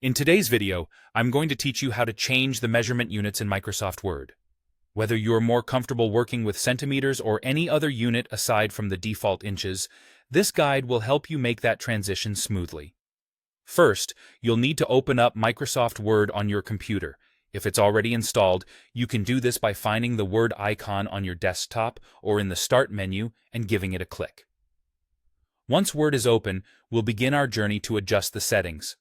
In today's video, I'm going to teach you how to change the measurement units in Microsoft Word. Whether you're more comfortable working with centimeters or any other unit aside from the default inches, this guide will help you make that transition smoothly. First, you'll need to open up Microsoft Word on your computer. If it's already installed, you can do this by finding the Word icon on your desktop or in the Start menu and giving it a click. Once Word is open, we'll begin our journey to adjust the settings.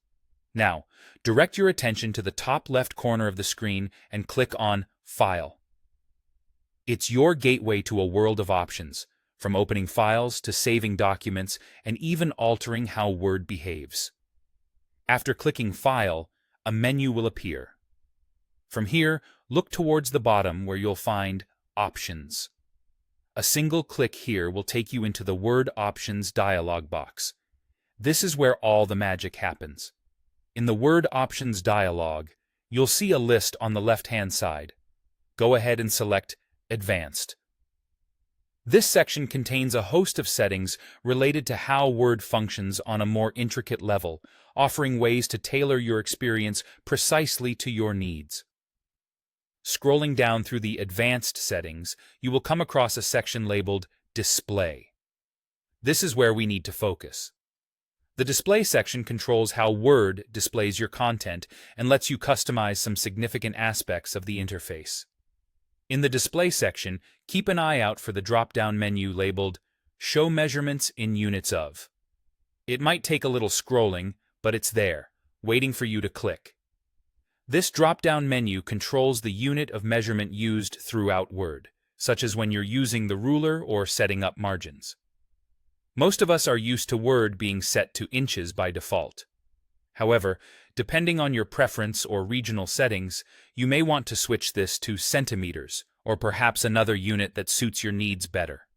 Now, direct your attention to the top left corner of the screen and click on File. It's your gateway to a world of options, from opening files to saving documents and even altering how Word behaves. After clicking File, a menu will appear. From here, look towards the bottom where you'll find Options. A single click here will take you into the Word Options dialog box. This is where all the magic happens. In the Word Options dialog, you'll see a list on the left-hand side. Go ahead and select Advanced. This section contains a host of settings related to how Word functions on a more intricate level, offering ways to tailor your experience precisely to your needs. Scrolling down through the Advanced settings, you will come across a section labeled Display. This is where we need to focus. The Display section controls how Word displays your content and lets you customize some significant aspects of the interface. In the Display section, keep an eye out for the drop-down menu labeled Show Measurements in Units of. It might take a little scrolling, but it's there, waiting for you to click. This drop-down menu controls the unit of measurement used throughout Word, such as when you're using the ruler or setting up margins. Most of us are used to Word being set to inches by default. However, depending on your preference or regional settings, you may want to switch this to centimeters, or perhaps another unit that suits your needs better.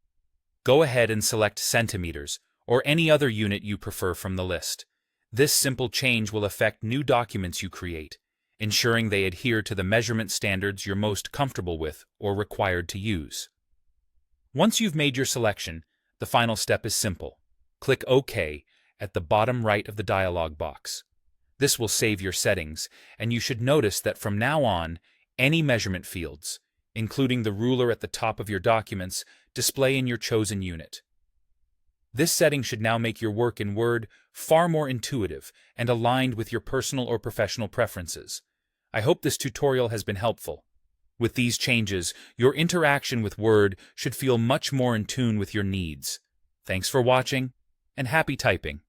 Go ahead and select centimeters, or any other unit you prefer from the list. This simple change will affect new documents you create, ensuring they adhere to the measurement standards you're most comfortable with or required to use. Once you've made your selection, the final step is simple. Click OK at the bottom right of the dialog box. This will save your settings, and you should notice that from now on, any measurement fields, including the ruler at the top of your documents, display in your chosen unit. This setting should now make your work in Word far more intuitive and aligned with your personal or professional preferences. I hope this tutorial has been helpful. With these changes, your interaction with Word should feel much more in tune with your needs. Thanks for watching, and happy typing!